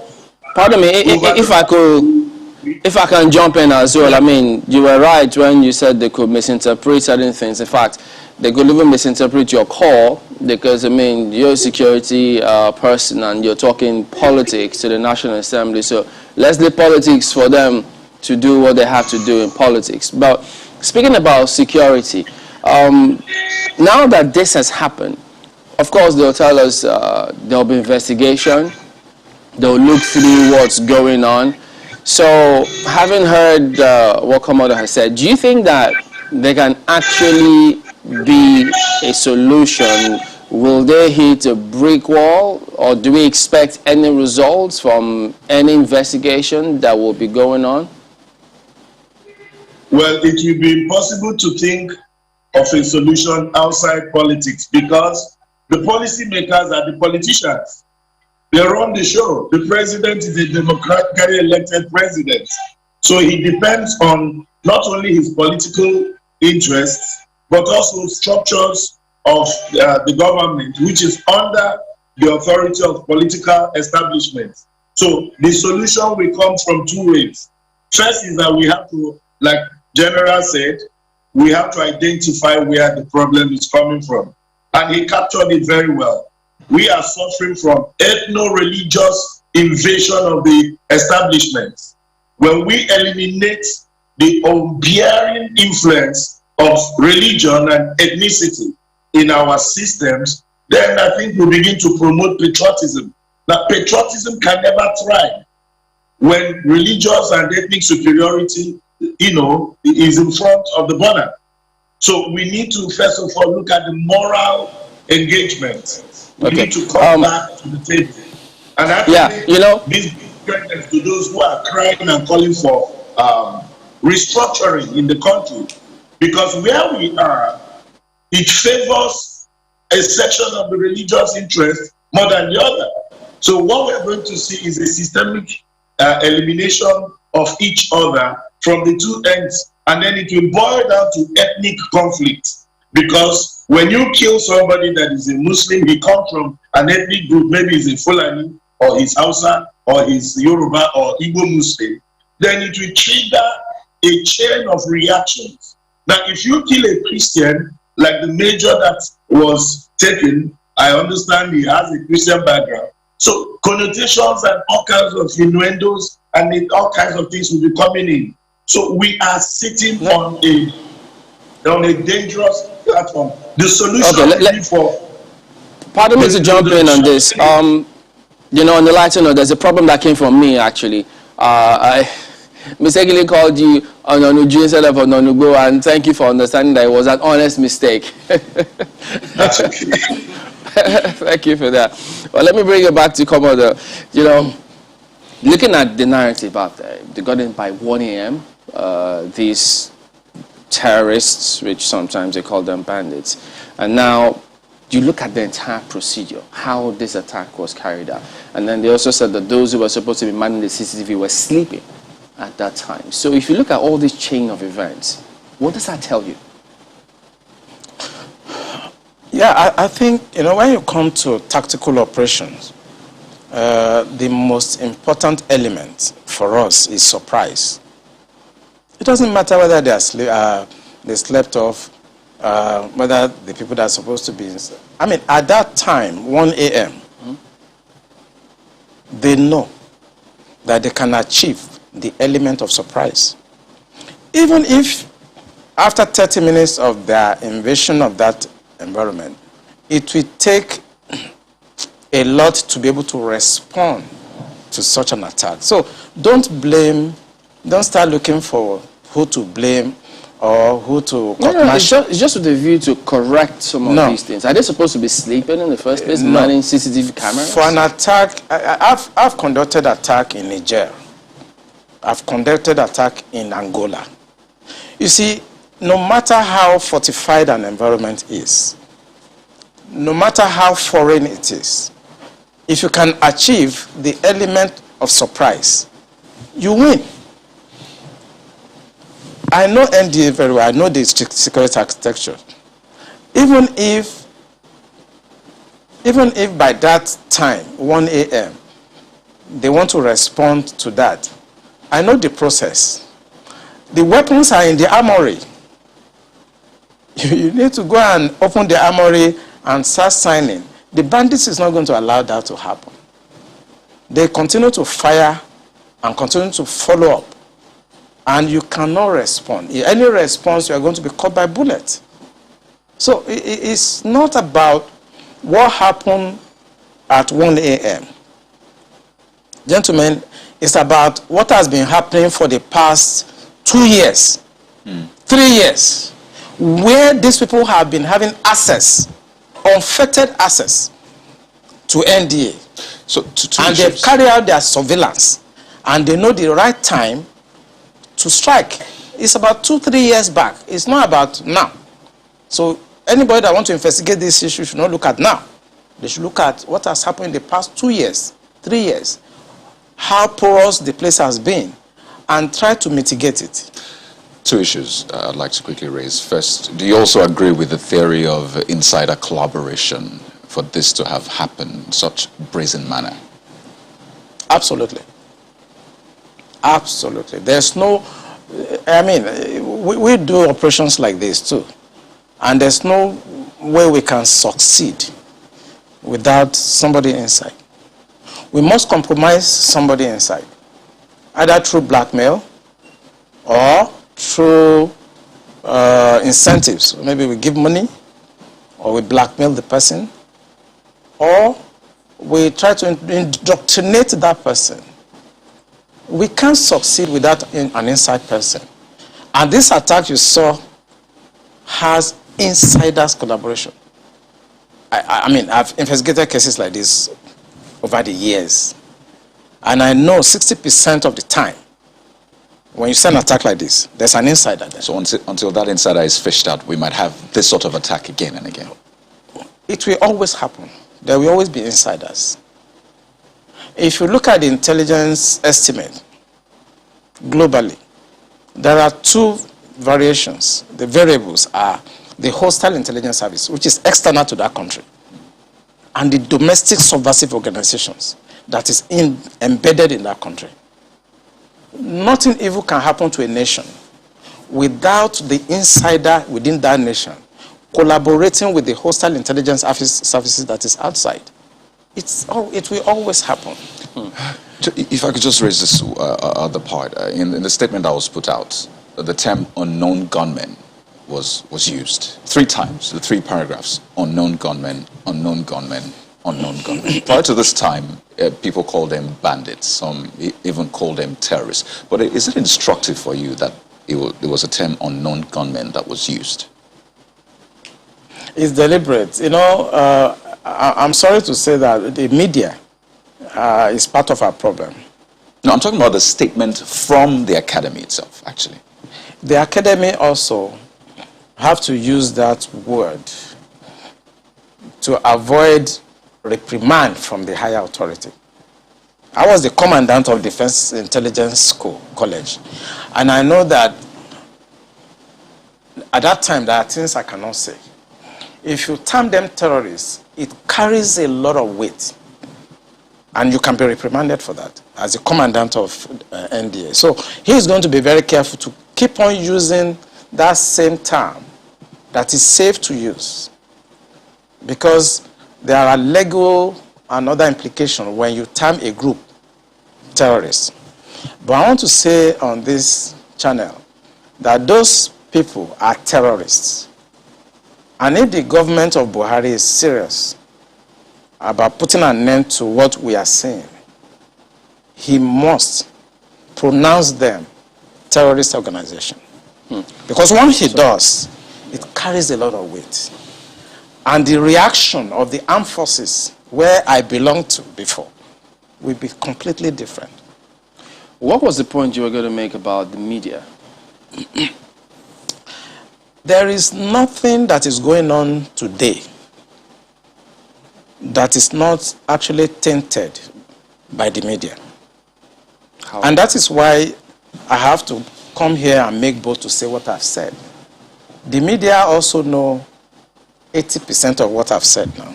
pardon me, if I could if I can jump in as well, I mean, you were right when you said they could misinterpret certain things. In fact, they could even misinterpret your call because, I mean, you're a security person and you're talking politics to the National Assembly. So let's leave politics for them to do what they have to do in politics. But speaking about security, now that this has happened, of course, they'll tell us there'll be investigation. They'll look through what's going on. So, having heard what Komodo has said, do you think that there can actually be a solution? Will they hit a brick wall, or do we expect any results from any investigation that will be going on? Well, it will be impossible to think of a solution outside politics because the policymakers are the politicians. They run the show. The president is a democratically elected president. So he depends on not only his political interests, but also structures of the government, which is under the authority of political establishment. So the solution will come from two ways. First is that we have to, like General said, we have to identify where the problem is coming from. And he captured it very well. We are suffering from ethno-religious invasion of the establishment. When we eliminate the unbearing influence of religion and ethnicity in our systems, then I think we begin to promote patriotism. Now, patriotism can never thrive when religious and ethnic superiority, is in front of the border. So we need to, first of all, look at the moral engagement. We need to come back to the table. And I think this is to those who are crying and calling for restructuring in the country. Because where we are, it favors a section of the religious interest more than the other. So what we're going to see is a systemic elimination of each other from the two ends. And then it will boil down to ethnic conflict. Because when you kill somebody that is a Muslim, he comes from an ethnic group, maybe he's a Fulani, or he's Hausa, or he's Yoruba, or Igbo Muslim, then it will trigger a chain of reactions. Now, if you kill a Christian, like the major that was taken, I understand he has a Christian background. So connotations and all kinds of innuendos and all kinds of things will be coming in. So we are sitting on a dangerous platform. The solution for... Pardon me to jump in on this. On the lighter note, there's a problem that came from me, actually. I mistakenly called you Ononuju instead of Ononugbo, and thank you for understanding that it was an honest mistake. That's okay. Thank you for that. Well, let me bring it back to Komodo. Looking at the narrative out there, they got in by 1 a.m. These terrorists, which sometimes they call them bandits, and now you look at the entire procedure, how this attack was carried out. And then they also said that those who were supposed to be manning the CCTV were sleeping at that time. So if you look at all this chain of events, what does that tell you? Yeah, I think, when you come to tactical operations, the most important element for us is surprise. It doesn't matter whether they slept off, whether the people that are supposed to be... I mean, at that time, 1 a.m., they know that they can achieve the element of surprise. Even if after 30 minutes of their invasion of that environment, it will take a lot to be able to respond to such an attack. So don't start looking for who to blame or who to... it's just with the view to correct some of these things. Are they supposed to be sleeping in the first place, manning CCTV cameras? For an attack, I've conducted attack in Niger. I've conducted attack in Angola. You see, no matter how fortified an environment is, no matter how foreign it is, if you can achieve the element of surprise, you win. I know NDA very well. I know the security architecture. Even if by that time, 1 a.m., they want to respond to that, I know the process. The weapons are in the armory. You need to go and open the armory and start signing. The bandits is not going to allow that to happen. They continue to fire and continue to follow up. And you cannot respond. In any response, you are going to be caught by bullets. So it's not about what happened at 1 a.m. Gentlemen, it's about what has been happening for the past 2 years, 3 years, where these people have been having access, unfettered access to NDA. So and they carry out their surveillance, and they know the right time to strike. It's about 2-3 years back. It's not about now. So anybody that wants to investigate this issue should not look at now. They should look at what has happened in the past 2 years, 3 years, how porous the place has been, and try to mitigate it. Two issues I'd like to quickly raise. First, do you also agree with the theory of insider collaboration for this to have happened in such brazen manner? Absolutely. Absolutely. There's no, I mean, we do operations like this too. And there's no way we can succeed without somebody inside. We must compromise somebody inside, either through blackmail or through incentives. Maybe we give money, or we blackmail the person, or we try to indoctrinate that person. We can't succeed without an inside person. And this attack you saw has insiders collaboration. I mean, I've investigated cases like this over the years. And I know 60% of the time, when you send an attack like this, there's an insider there. So until that insider is fished out, we might have this sort of attack again and again. It will always happen. There will always be insiders. If you look at the intelligence estimate globally, there are two variations. The variables are the hostile intelligence service, which is external to that country, and the domestic subversive organizations that is embedded in that country. Nothing evil can happen to a nation without the insider within that nation collaborating with the hostile intelligence services that is outside. It will always happen. If I could just raise this other part. In the statement that was put out, the term unknown gunmen was used 3 times, the 3 paragraphs: unknown gunmen, unknown gunmen, unknown gunmen. Prior to this time, people called them bandits, some even called them terrorists. But is it instructive for you that it was a term unknown gunmen that was used? It's deliberate. You know, I'm sorry to say that the media is part of our problem. No, I'm talking about the statement from the academy itself, actually. The academy also have to use that word to avoid reprimand from the higher authority. I was the commandant of Defense Intelligence College, and I know that at that time there are things I cannot say. If you term them terrorists, it carries a lot of weight, and you can be reprimanded for that as the commandant of NDA. So he is going to be very careful to keep on using that same term that is safe to use, because there are legal and other implications when you term a group terrorists. But I want to say on this channel that those people are terrorists. And if the government of Buhari is serious about putting an end to what we are saying, he must pronounce them terrorist organization. Because once he does, it carries a lot of weight. And the reaction of the armed forces, where I belonged to before, will be completely different. What was the point you were going to make about the media? There is nothing that is going on today that is not actually tainted by the media. How? And that is why I have to come here and make bold to say what I've said. The media also know 80% of what I've said now,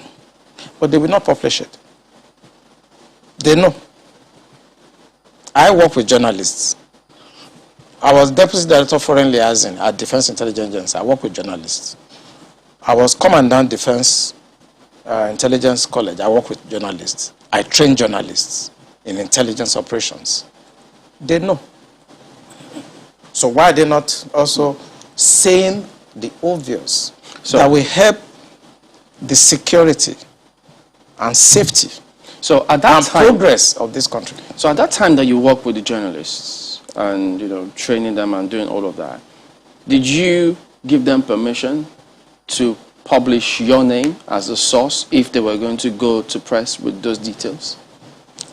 but they will not publish it. They know. I work with journalists. I was Deputy Director of Foreign Liaison at Defense Intelligence Agency. I work with journalists. I was Commandant Defense Intelligence College. I work with journalists. I train journalists in intelligence operations. They know. So why are they not also saying the obvious? So that will help the security and safety at that and time, progress of this country. So at that time that you worked with the journalists and, you know, training them and doing all of that, did you give them permission to publish your name as a source if they were going to go to press with those details?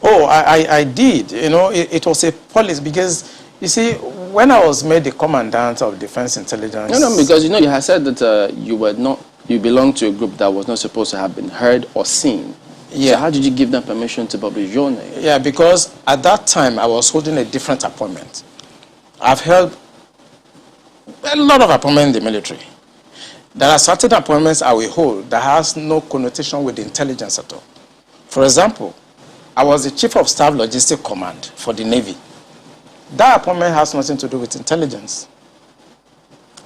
Oh, I did. You know, it was a policy because, you see, when I was made the Commandant of Defense Intelligence... No, because, you know, you had said that you belonged to a group that was not supposed to have been heard or seen. Yeah. So how did you give them permission to publish your name? Yeah, because at that time I was holding a different appointment. I've held a lot of appointments in the military. There are certain appointments I will hold that has no connotation with intelligence at all. For example, I was the Chief of Staff Logistic Command for the Navy. That appointment has nothing to do with intelligence.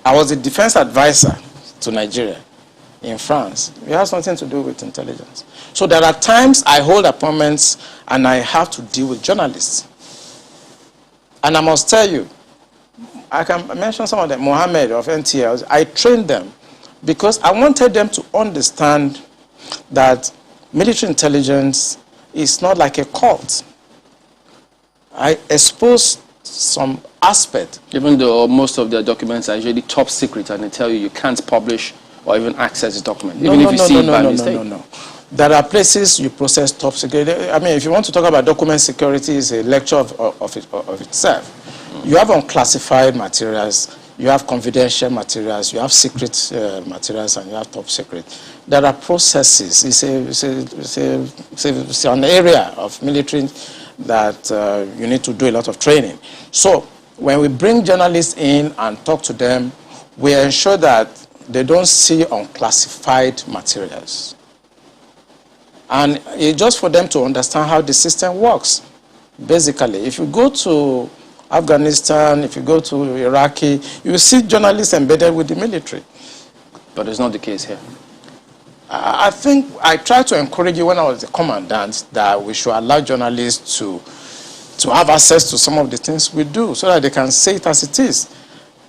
I was the Defense Advisor to Nigeria in France. It has nothing to do with intelligence. So there are times I hold appointments and I have to deal with journalists. And I must tell you, I can mention some of them. Mohammed of NTL, I trained them because I wanted them to understand that military intelligence is not like a cult. I exposed some aspect. Even though most of their documents are usually top secret and they tell you can't publish or even access the document, even if you see it by mistake. No. There are places you process top secret. I mean, if you want to talk about document security, it's a lecture of itself. You have unclassified materials, you have confidential materials, you have secret materials, and you have top secret. There are processes. It's an area of military that you need to do a lot of training. So when we bring journalists in and talk to them, we ensure that they don't see unclassified materials. And it's just for them to understand how the system works. Basically, if you go to Afghanistan, if you go to Iraqi, you see journalists embedded with the military. But it's not the case here. I think I tried to encourage you when I was the commandant that we should allow journalists to have access to some of the things we do so that they can say it as it is.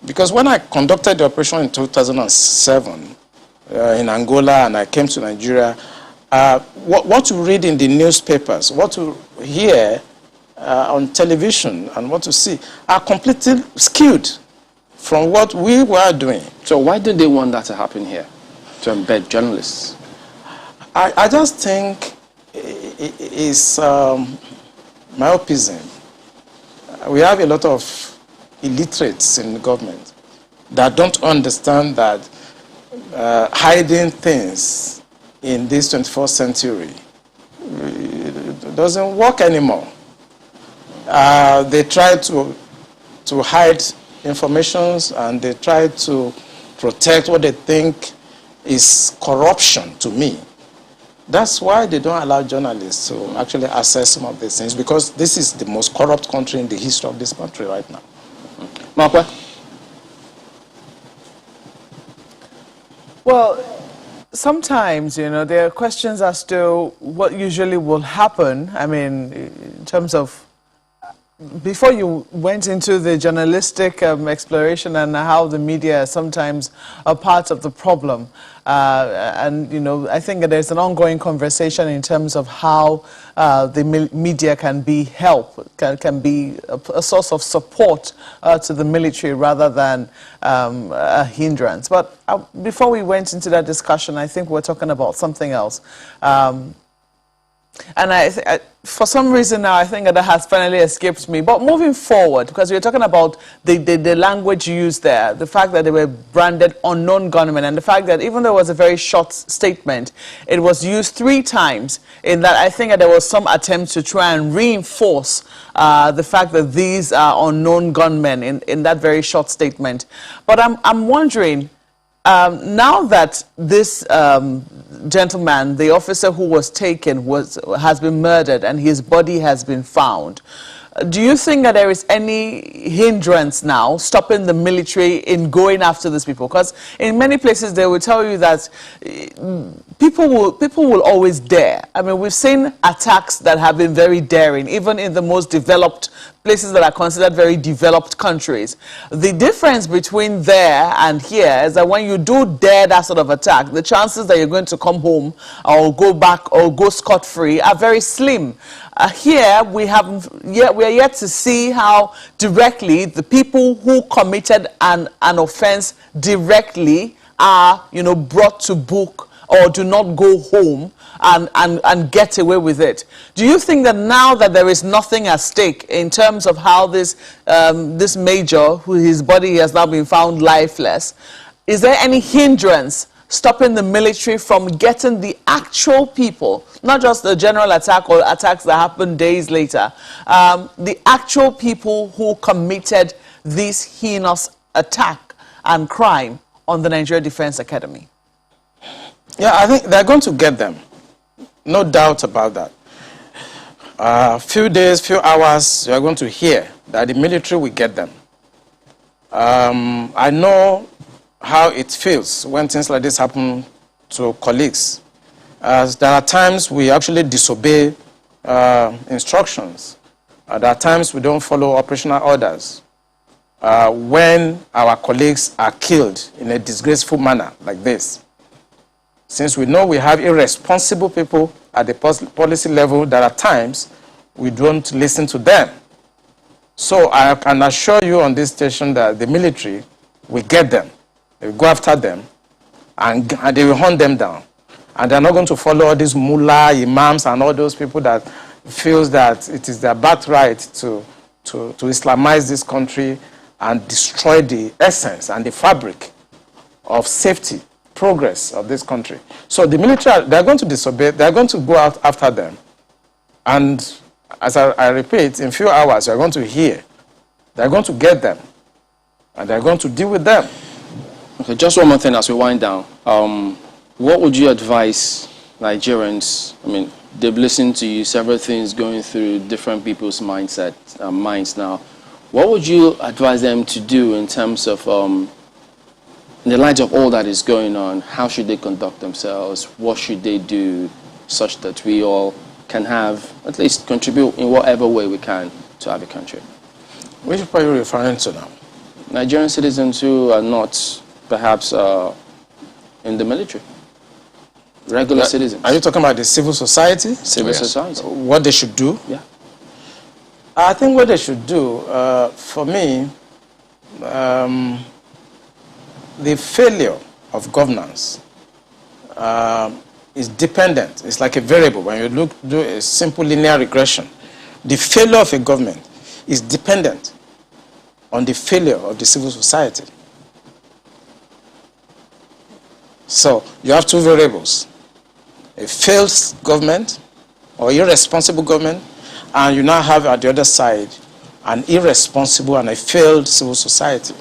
Because when I conducted the operation in 2007 in Angola and I came to Nigeria, what you read in the newspapers, what you hear on television and what you see are completely skewed from what we were doing. So why did they want that to happen here, to embed journalists? I just think it's myopism. We have a lot of illiterates in the government that don't understand that hiding things in this 21st century doesn't work anymore. They try to hide informations and they try to protect what they think is corruption to me. That's why they don't allow journalists to actually access some of these things, because this is the most corrupt country in the history of this country right now. Marcel? Well, sometimes, you know, there are questions as to what usually will happen. I mean, in terms of before you went into the journalistic exploration and how the media is sometimes a part of the problem. And, you know, I think there's an ongoing conversation in terms of how the media can be help, can be a source of support to the military rather than a hindrance. But before we went into that discussion, I think we're talking about something else. And for some reason now, I think that has finally escaped me. But moving forward, because we're talking about the language used there, the fact that they were branded unknown gunmen, and the fact that even though it was a very short statement, it was used 3 times, in that I think that there was some attempt to try and reinforce the fact that these are unknown gunmen in that very short statement. But I'm wondering, now that this gentleman, the officer who was taken, has been murdered and his body has been found, Do you think that there is any hindrance now stopping the military in going after these people? Because in many places they will tell you that people will always dare. I mean, we've seen attacks that have been very daring, even in the most developed places that are considered very developed countries. The difference between there and here is that when you do dare that sort of attack, the chances that you're going to come home or go back or go scot-free are very slim. Here we are yet to see how directly the people who committed an offense directly are, brought to book or do not go home and get away with it. Do you think that now that there is nothing at stake in terms of how this this major, his body has now been found lifeless, is there any hindrance stopping the military from getting the actual people, not just the general attack or attacks that happened days later, the actual people who committed this heinous attack and crime on the Nigeria Defense Academy? Yeah, I think they're going to get them. No doubt about that. Few days, few hours, you are going to hear that the military will get them. I know how it feels when things like this happen to colleagues. As there are times we actually disobey instructions. There are times we don't follow operational orders. When our colleagues are killed in a disgraceful manner like this. Since we know we have irresponsible people at the policy level, there are times we don't listen to them. So I can assure you on this station that the military will get them. They will go after them and they will hunt them down. And they're not going to follow all these mullah, imams, and all those people that feels that it is their birthright to Islamize this country and destroy the essence and the fabric of safety, progress of this country. So the military, they're going to disobey, they're going to go out after them. And as I repeat, in a few hours, you're going to hear, they're going to get them, and they're going to deal with them. Okay, just one more thing as we wind down. What would you advise Nigerians? I mean, they've listened to you, several things going through different people's minds now. What would you advise them to do in terms of, in the light of all that is going on, how should they conduct themselves? What should they do such that we all can have, at least contribute in whatever way we can to have a country? Which people are you referring to now? Nigerian citizens who are not perhaps in the military. Regular citizens. Are you talking about the civil society? Civil society. What they should do? Yeah. I think what they should do, for me, the failure of governance is dependent. It's like a variable. When you do a simple linear regression, the failure of a government is dependent on the failure of the civil society. So you have two variables: a failed government or irresponsible government, and you now have at the other side an irresponsible and a failed civil society.